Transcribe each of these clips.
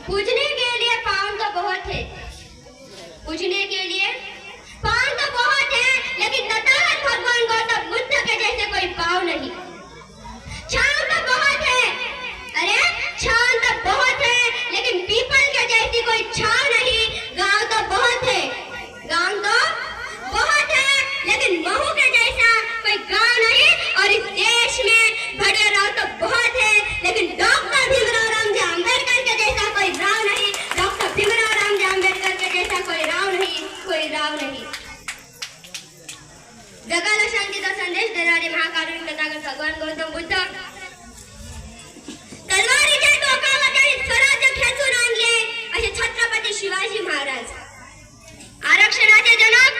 पूजने के लिए पाँव तो बहुत है, पूजने के लिए पाँव तो बहुत है, लेकिन तथागत भगवान गौतम बुद्ध के जैसे कोई पाँव नहीं। छांव तो बहुत है, अरे छांव तो बहुत है, लेकिन पीपल के जैसी कोई छांव नहीं। गांव तो बहुत है, गांव तो बहुत है, लेकिन महू के जैसा कोई गांव नहीं। और इस देश में बड़े राव तो बहुत है, लेकिन डॉक्टर भीमराव रामजी आंबेडकर के जैसा कोई राव नहीं। डॉक्टर भीमराव रामजी आंबेडकर के जैसा कोई राव नहीं, कोई राव नहीं। जगाला शांतीचा संदेश देणारे महाकारुणिक तथागत भगवान गौतम बुद्ध तलवारीच्या टोकावर त्यांनी स्वराज्य खेचून आणले असे छत्रपती शिवाजी महाराज, आरक्षणाचे जनक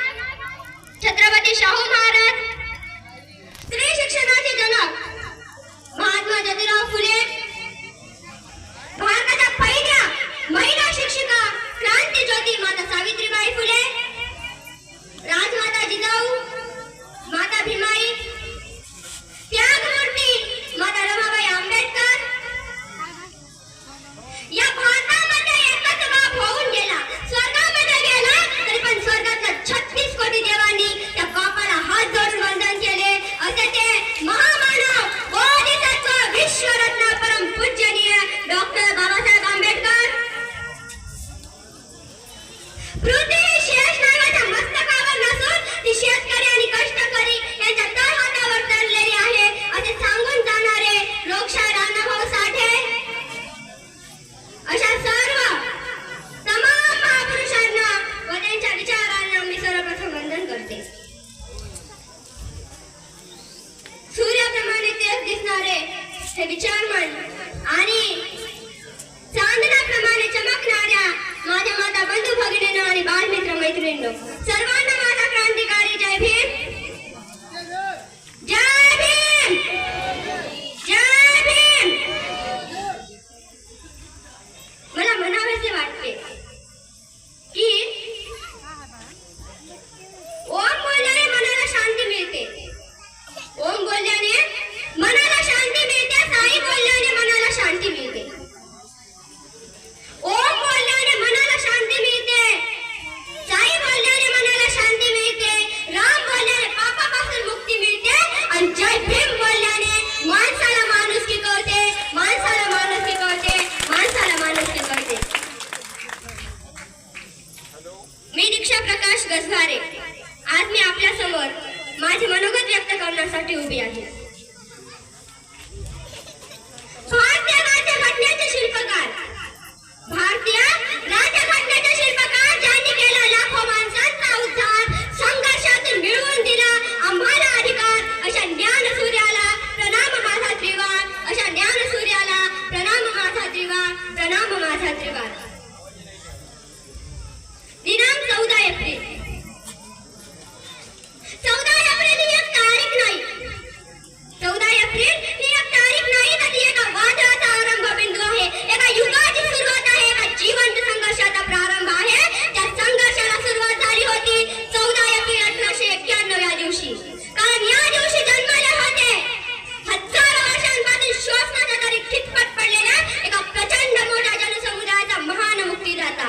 छत्रपती शाहू महाराज, स्त्री शिक्षणाचे जनक महात्मा ज्योतिराव फुले, भारताच्या पहिल्या महिला शिक्षिका क्रांती ज्योती माता सावित्रीबाई फुले, राजमाता जिजाऊ माता भीमाई, त्यागमूर्ती माता रमाबाई आंबेडकर, या भारतामध्ये एकच बाप होऊन गेला, स्वर्गामध्ये गेला तरी पण स्वर्गातल्या 36 कोटी देवांनी त्या बापाला हात जोडून वंदन केले. असे ते महामानव बोधिसत्व विश्वरत्न परम पूजनीय डॉक्टर बाबासाहेब आंबेडकर. पृथ्वी शेष नावाच्या मस्तकावर नसून ती शेतकरी आणि कष्टकरी यांच्या तळहातावर तरलेली आहे असे सांगून जाणारे लोकशाहीर अण्णाभाऊ साठे, अशा सर्व तमाम महापुरुषांना व त्यांच्या विचारांना मी सर्वप्रथम वंदन करते. सूर्याप्रमाणे तेज दिसणारे हे विचारमन आणि चांदण्याप्रमाणे चमकणाऱ्या माझ्या माता बंधू भगिनींनो आणि बालमित्र मैत्रिणींनो, सर्वांना माझा क्रांतिकारी जय भीम, जय भीम, जय भीम. मला म्हणावेसे वाटते की ओम बोलल्याने मनाला शांती मिळते, ओम बोलल्याने मनाला शांती मिळते, साई बोलल्याने मनाला शांती मिळते. ओम बोलल्याने मनाला शांती मिळते, साई बोलल्याने मनाला शांती मिळते, राम बोलल्याने पापापासून मुक्ती मिळते आणि जय भीम बोलल्याने माणसाला माणुसकी कळते, माणसाला माणुसकी कळते, माणसाला माणुसकी कळते. मी दीक्षा प्रकाश गजभारे आज मी आपल्या समोर माझे मनोगत व्यक्त करण्यासाठी उभी आहे. भारतीय राज्यघटनेचे शिल्पकार, भारतीय राज्यघटनेचे शिल्पकार ज्यांनी केला लाखो माणसांचा उद्धार, संघर्षातून मिळवून दिला आम्हाला अधिकार, अशा ज्ञानसूर्याला प्रणाम माझा त्रिवार, अशा ज्ञानसूर्याला प्रणाम माझा त्रिवार, प्रणाम माझा त्रिवार. दिनांक 14 एप्रिल, 14 एप्रिल ही एक तारीख नाही, 14 एप्रिल ही एक तारीख नाही, तर ती एका वादळाचा आरंभ बिंदू आहे, एका युगाची सुरुवात आहे, एका जिवंत संघर्षाचा प्रारंभ आहे. त्या संघर्षाला सुरुवात झाली होती 14 एप्रिल 1891 या दिवशी, कारण या दिवशी जन्मले होते हजारो वर्षांपासून श्वासनाच्या तरी खितपत पडलेल्या एका प्रचंड मोठ्या जनसमुदायाचा महान मुक्तीदाता.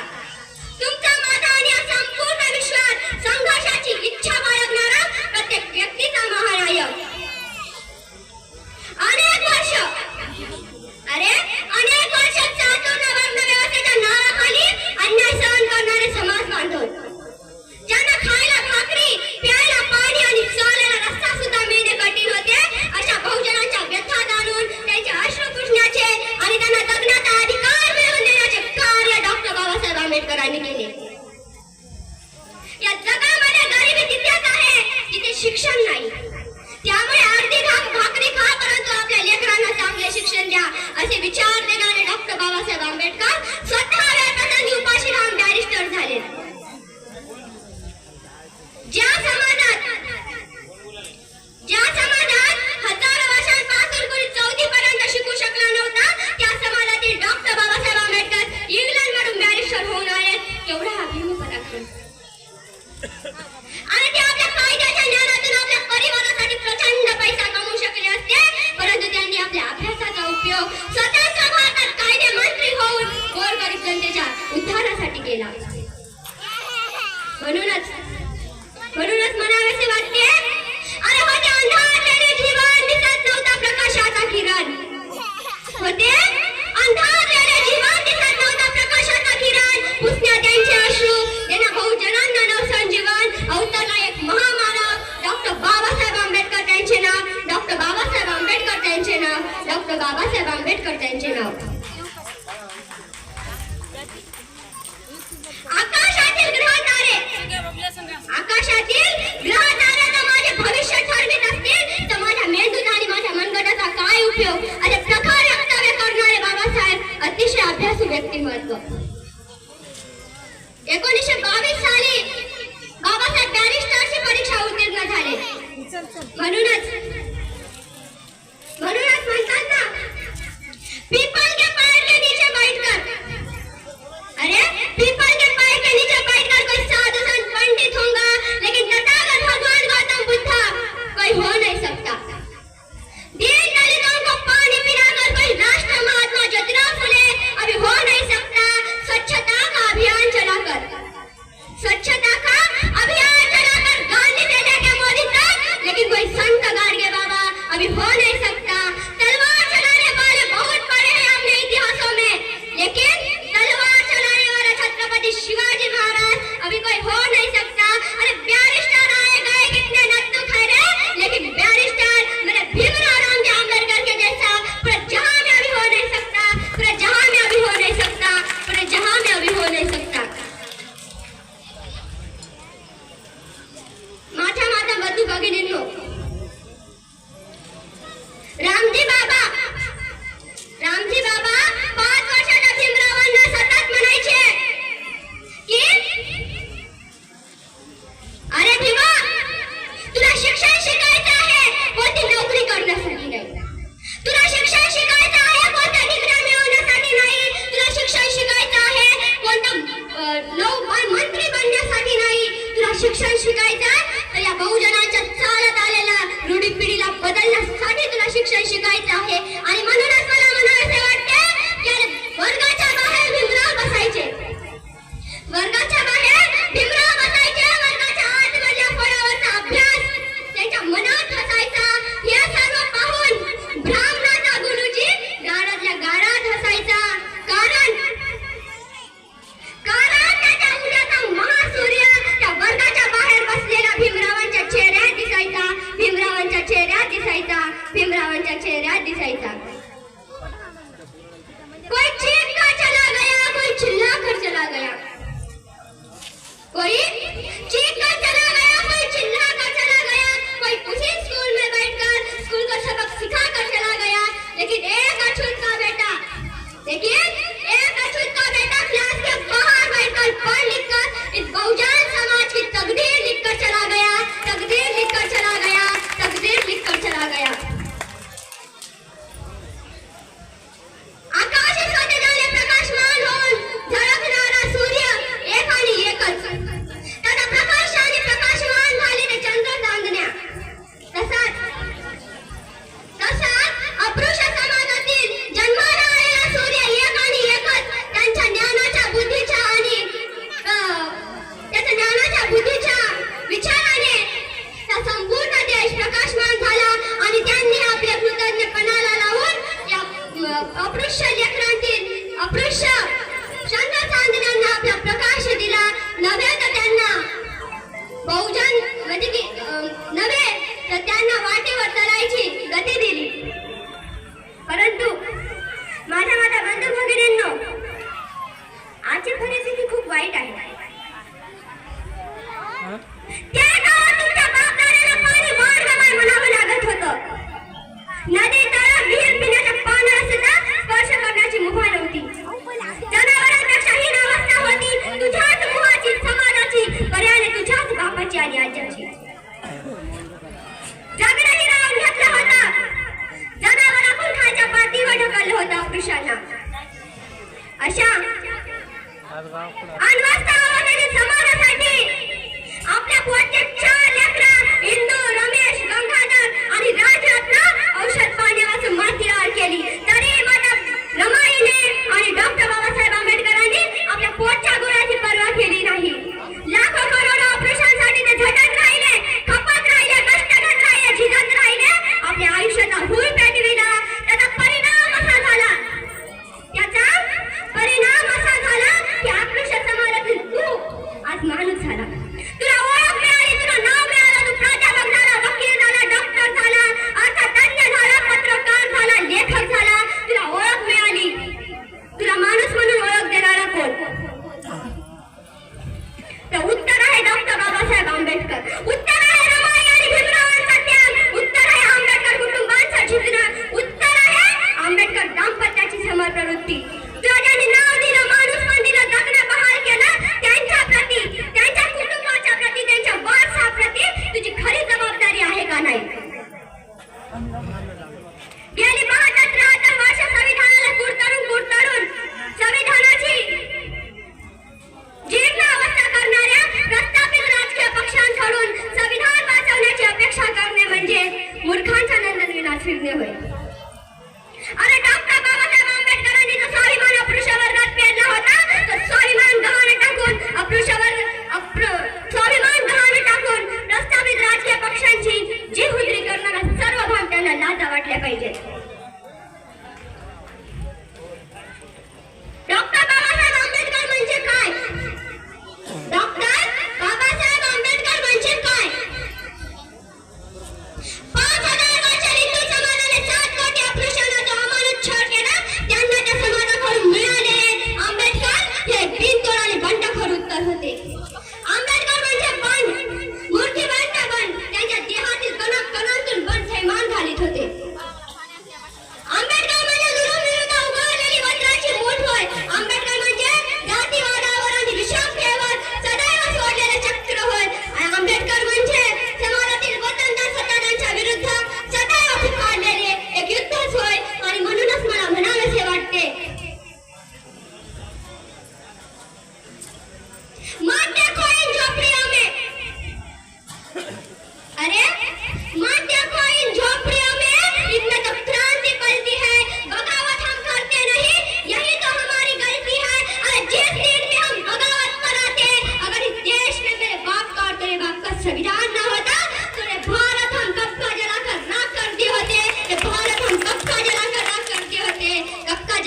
तुमचा माझा आणि संपूर्ण विश्वात संघर्षाची इच्छा बाळगणारा प्रत्येक व्यक्तीचा महानायक. अनेक वर्ष, अरे अनेक वर्ष चातुर्य वर्ण व्यवस्थेच्या नावाखाली अन्याय सहन करणारे समाज बांधव, ज्यांना खायला भाकरी, प्यायला पाणी आणि चालायला रस्ता सुद्धा मिळणे कठीण होते, अशा बहुजनांच्या व्यथा जाणून त्यांचे अश्रू पुसण्याचे आणि त्यांना जगण्याचा अधिकार मिळवून देण्याचे कार्य डॉक्टर बाबासाहेब आंबेडकरांनी केले. या जगामध्ये गरिबी तिथेच आहे जिथे शिक्षण नाही, त्यामुळे अर्धी भाकरी खा परंतु आपल्या लेकरांना चांगले शिक्षण द्या असे विचार देणारे डॉक्टर बाबासाहेब आंबेडकर स्वतः वेळप्रसंगी उपाशी राहून बॅरिस्टर झाले. ज्या समाजात हजारो वर्षांपासून कोणी 4थी पर्यंत शिकू शकला नव्हता, त्या समाजातील डॉक्टर बाबासाहेब आंबेडकर इंग्लंड मधून बॅरिस्टर होऊन आले. केवढा अभिमान पराक्रम. आणि ते आपल्या कायद्याच्या ज्ञानातून आपल्या परिवारासाठी प्रचंड पैसा कमवू शकले असते, परंतु त्यांनी आपल्या अभ्यासाचा उपयोग स्वतंत्र भारतात कायदे मंत्री होऊन असं व्यक्तिमत्व. 1922 साली बाबासाहेब बॅरिस्टरची परीक्षा उत्तीर्ण झाले. म्हणूनच म्हणतात ना, पीपल के पेड़ के नीचे बैठकर, अरे पीपल के पेड़ के नीचे बैठकर कोई साधु संत पंडित होगा, लेकिन तथागत भगवान गौतम बुद्ध कोई हो नहीं सकता. दीन दलितों को पानी पिलाकर कोई राष्ट्र महात्मा ज्योतिराव फुले अभी हो नहीं सकता. स्वच्छता का अभियान चलाकर गांधी से लेकर मोदी तक, लेकिन कोई संत गाडगे बाबा अभी हो नहीं सकता. तलवार चलाने वाले बहुत पढ़े हैं हमने इतिहासों में, लेकिन तलवार चलाने वाला छत्रपति शिवाजी महाराज अभी कोई हो नहीं सकता. अरे बैरिस्टर आए गए कितने नत्थु खैरे, लेकिन बैरिस्टर मेरे भीमराव रामजी आंबेडकर के जैसा पूरे जहां में अभी हो नहीं सकता. पूरे जहां में अभी हो नहीं सकता. पूरे जहां में अभी हो नहीं सकता. माझ्या बंधू भगिनींनो, रामजी बाबा 5 वर्षाच्या भीमरावांना सतत म्हणायचे की, अरे भीमा, तुला शिक्षण शिकायचं आहे, कोणती नोकरी करण्यासाठी नाही. तुला शिक्षण शिकायचं आहे कोणत्या डिग्र्या मिळवण्यासाठी नाही. तुला शिक्षण शिकायचं आहे कोणतं मंत्री बनण्यासाठी नाही. तुला शिक्षण शिकायचं तर या बहुजनाच्या चालत आलेल्या रूढी पिढीला बदलण्यासाठी तुला शिक्षण शिकायचं आहे. आणि म्हणूनच मला म्हणायचे वाटते की वर्गाच्या बाहेर भीमराव बसायचे. वर्गाच्या बाहेर भीमराव बसायचे. वर्गाच्या आतमधल्या फळावरचा अभ्यास त्यांच्या मनात बसायचा. हे सर्व पाहून ब्राह्मणाचा गुरुजी गारातल्या गारात हसायचा. कारण त्याच्या उद्याचा महासूर्य त्या वर्गाच्या बाहेर बसलेल्या भीमरावांच्या चेहऱ्यात दिसायचा. भीमरावांच्या चेहऱ्यात दिसायचा. भीमरावांच्या चेहऱ्यात दिसायचा. कोई चीख कर चला गया, कोई चिल्ला कर चला गया. कोई चीख कर चला गया, कोई चिल्ला कर चला गया. कोई उसी स्कूल में बैठकर स्कूल का सबक सिखा कर चला गया. लेकिन एक अछूत का बेटा क्लास के बाहर बैठकर पढ़ लिखकर इस बहुजन समाज की तकदीर लिखकर चला गया. तकदीर लिखकर चला गया. तकदीर लिखकर चला गया. आकाश स्वतः झाले प्रकाशमान होऊन झळकणारा सूर्य एक आणि एकच. त्याचा प्रकाश आणि प्रकाशमान झाले ते चंद्र चांदण्या. तसाच अपृष्ठ समाजातील जन्माला आलेला सूर्य एक आणि एकच. त्यांच्या ज्ञानाच्या बुद्धीच्या विचाराने त्या संपूर्ण देश प्रकाशमान झाला. आणि त्यांनी आपल्या कृतज्ञपणाला लावून या अपृष्ठ लेकरांतील अपृष्ठ चंद्र चांदण्यांना आपला प्रकाश दिला. नव्हे तर त्यांना बहुजन म्हणजे की नव्हे तर त्यांना वाटेवर चालायची गती दिली. परंतु माझ्या बंधू भगिनींनो, आजची परिस्थिती खूप वाईट आहे. त्या काळात तुमच्या बापदादाला पाणी वाढ म्हणावं लागत होतं. नदी तळा विहीर पिण्याच्या पाण्याला सुद्धा स्पर्श करण्याची मुभा नव्हती. जनावरांपेक्षा हीन अवस्था होती तुझ्याच मुहाची, समाजाची, पर्यायाने तुझ्याच बापाची आणि आज्याची. जगणंही राहून घेतलं होतं. जनावरांकडून खायच्या पातीवर ढकललं होतं अपृष्ठांना. अशा अनवस्था अवस्थेतील समाजासाठी आपल्या पोटचे 4 लेकरं इंदू, रमेश, गंगाधर आणि राजरत्न औषध पाण्यापासून मातीवर केली. तरी माता रमाईने आणि डॉक्टर बाबासाहेब आंबेडकरांनी आपल्या पोटच्या गुणाची पर्वा केली नाही. लाखो करोडो ऑपरेशनसाठी ते झटत राहिले, खपत राहिले, कष्ट करत राहिले, झिजत राहिले. आपल्या आयुष्याचा हूळ पेटविला. त्याचा परिणाम असा झाला की अपृष्ठ समाजात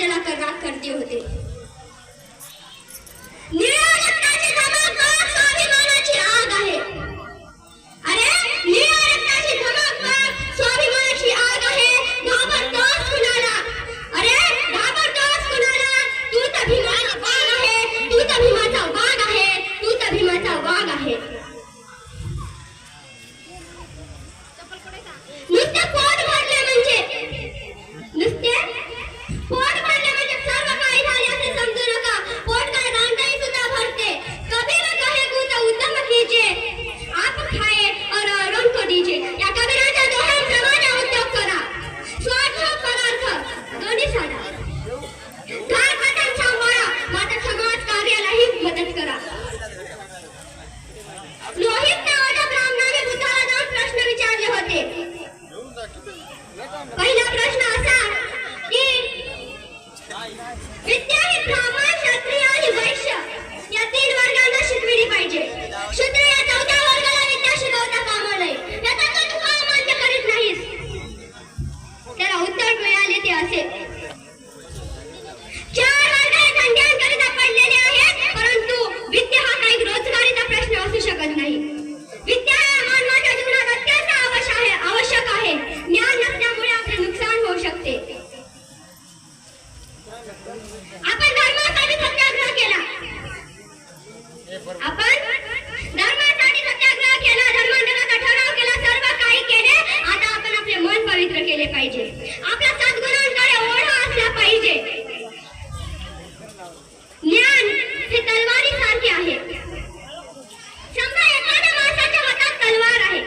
जलाकर राख करते होते. निळ्या रक्ताची धमक स्वाभिमानाची आग आहे. अरे निळ्या रक्ताची धमक स्वाभिमानाची आग आहे. घाबरतोस कुणाला? अरे घाबरतोस कुणाला? तू तर भीमाचा वाघ आहे. तू तर भीमाचा वाघ आहे. तू तर भीमाचा वाघ आहे. नुसते पोट भरले म्हणजे सर्व काही झाले असे समजू नका. पोट काय रांडाई सुद्धा भरते. कबीर कहे कुछ उत्तम कीजिए, आप खाए और औरों को दीजिए. या कबीराच्या दोहांप्रमाणे उद्योग करा. स्वार्थ परार्थ दोन्ही साधा. धार खटम सांभाळा, मात्र समाज कार्यालाही मदत करा. लोहित नावाच्या ब्राह्मणाने बुद्धाला 2 प्रश्न विचारले होते. पहिला प्रश्न असा की विद्या ही ब्राह्मण, क्षत्रिय आणि वैश्य या 3 वर्गांना शिकविली पाहिजे. शूद्र या 4थ्या वर्गाला विद्या शिकवता कामा नये. याचा तू का मान्य करीत नाहीस? त्याला उत्तर मिळाले ते असे: 4 वर्ग हे धंद्यांकरिता पडलेले आहेत, परंतु विद्या हा काही रोजगारीचा प्रश्न असू शकत नाही. विद्या मानवाच्या जीवनात अत्यंत आवश्यक आहे. ज्ञान नसल्यामुळे आपले नुकसान होऊ शकते. आपण धर्मासाठी सत्याग्रह केला. धर्मांतराचा ठराव केला. सर्व काही केले. आता आपण आपले मन पवित्र केले पाहिजे. आपल्या सद्गुणांकडे ओढा असला पाहिजे. ज्ञान हे तलवारीसारखे आहे. समजा एखाद्या माणसाच्या हातात तलवार आहे.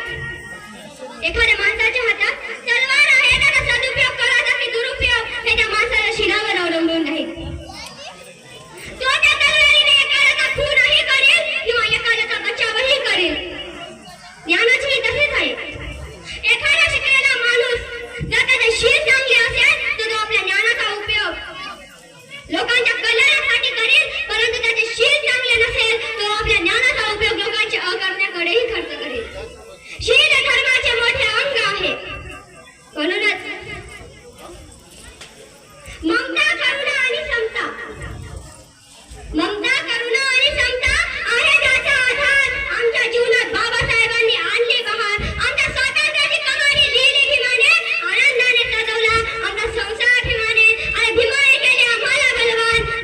एखाद्या माणसाच्या हातात तलवार आहे. त्याचा सदुपयोग करायचा की दुरुपयोग हे त्या माणसाच्या शिरावर अवलंबून नाही. तो त्या तलवारीने एखाद्याचा खूनही करेल किंवा एखाद्याचा बचावही करेल. ज्ञानाची तसेच आहे. एखादा शिकलेला माणूस जर त्याची शील चांगली असेल तर तो आपल्या ज्ञानाचा उपयोग लोकांच्या कल्याणासाठी करेल, परंतु त्याचे शील चांगले नसेल तो आपल्या ज्ञानाचा उपयोग लोकांच्या अकरण्याकडेही खर्च करेल. शील हे धर्माचे मोठे अंग आहे. म्हणूनच ममता, करुणा आणि समता आहे ज्याचा आधार आमच्या जीवनात बाबासाहेबांनी आणली बहार. आमच्या स्वातंत्र्याची कमानी लिहिली भीमाने, आनंदाने सजवला आमचा संसार भीमाने, आणि भीमाने केले आम्हाला बलवान.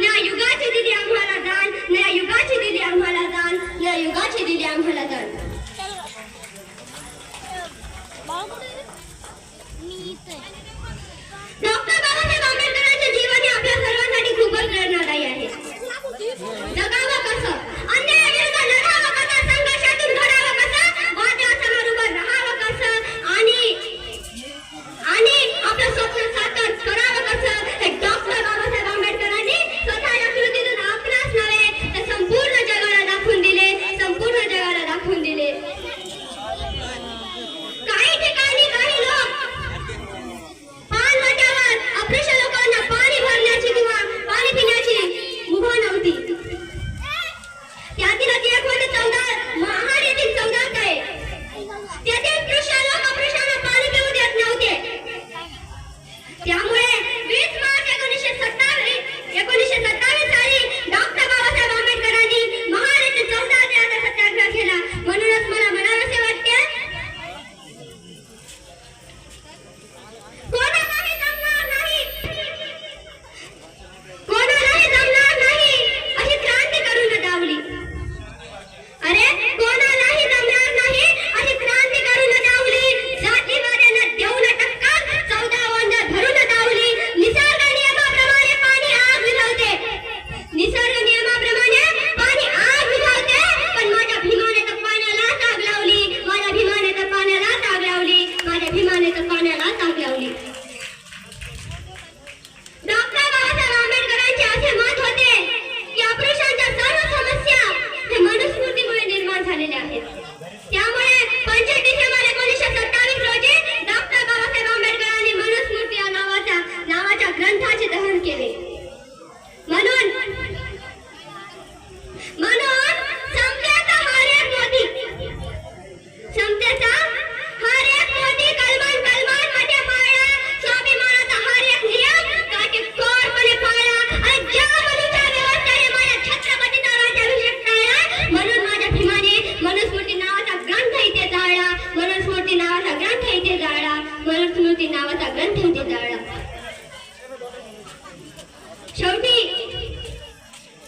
शेवटी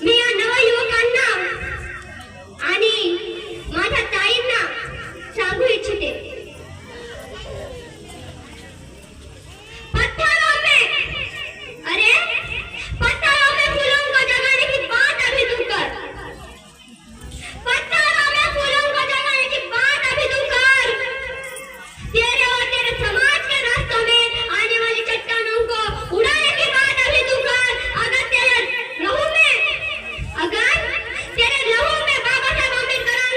मी या नवयुवकांना आणि माझ्या ताईंना सांगू इच्छिते, पत्थरों में, अरे पत्थरों में फूलों को जगाने की बात अभी तू कर, पत्थरों में फूलों को जगाने की बात अभी तू कर। तेरे और तेरे समाज के रास्तों में आने वाली चट्टानों को उड़ाने की बात अभी तू कर। अगर तेरे लहू में बाबा साहब अम्बेडकर,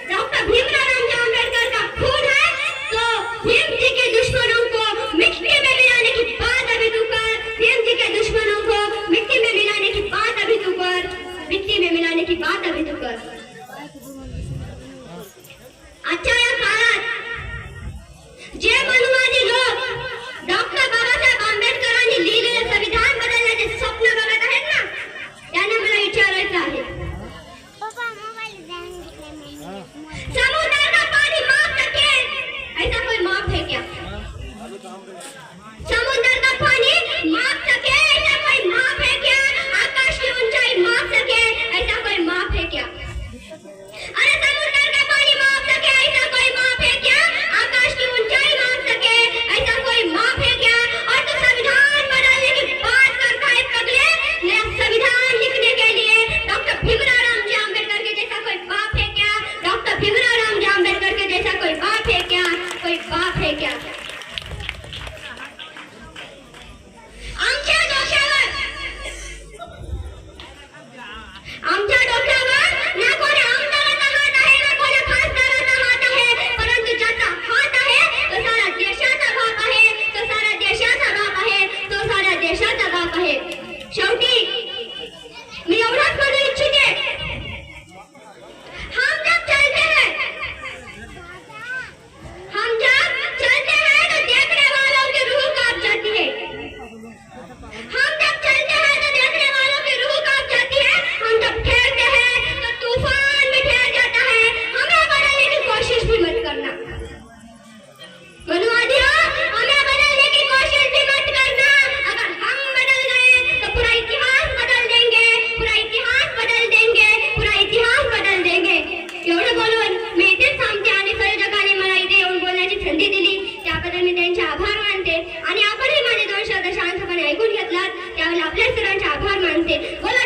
डॉक्टर भीमराव अम्बेडकर का खून है, तो भीम जी के दुश्मनों को मिट्टी में मिलाने की बात अभी तू कर। भीम जी के दुश्मनों को मिट्टी में मिलाने की बात अभी तू कर, मिट्टी में मिलाने की बात अभी तू कर। आजच्या या काळात जे मनुवादी लोक डॉक्टर बाबासाहेब आंबेडकरांनी लिहिलेले संविधान बदलण्याचे स्वप्न बघत आहेत ना, त्यांना मला विचारायचं आहे, समुद्र का पानी माप सके ऐसा कोई माप है क्या? समुद्र का पानी माप सके ऐसा कोई माप है क्या? आकाश की ऊंचाई माप सके ऐसा कोई माप है क्या? अरे समुद्र का पानी माप सके ऐसा कोई माप है क्या? आकाश की ऊंचाई माप सके ऐसा कोई माप है क्या? और तो संविधान बदलने की बात करता है पगले। संविधान लिखने के लिए डॉक्टर भीमराव जी अम्बेडकर के जैसा कोई बाप है क्या? डॉक्टर भीमराव जी अम्बेडकर के जैसा कोई बाप है क्या? कोई बाप है क्या? आमच्या डोक्यावर ना कोणी आमदाराचा हात आहे, ना कोणी खासदाराचा हात आहे, परंतु ज्याचा हात आहे तो सारा देशाचा बाप आहे, तो सारा देशाचा बाप आहे, तो सारा देशाचा बाप आहे। शेवटी मी एवढंच म्हणू इच्छिते, हम जब चलते हैं तो देखने वालों की रूह कांप जाती है। हम जब चलते हैं तो देखने वालों की रूह कांप जाती है। हम जब ठहरते हैं तो तूफान भी ठहर जाता है। हमें बदलने की कोशिश भी मत करना मनुवादियों, हमें बदलने की कोशिश भी मत करना। अगर हम बदल गए तो पूरा इतिहास बदल देंगे, पूरा इतिहास बदल देंगे, पूरा इतिहास बदल देंगे। एवढं बोलून मी इथेच थांबते आणि संयोजकांनी मला इथे येऊन बोलण्याची संधी दिली त्याबद्दल मी त्यांचे आभार मानते आणि आपणही माझे 2 शब्द शांतपणे ऐकून घेतलात त्यावेळी आपल्या सर्वांचे आभार मानते। बोला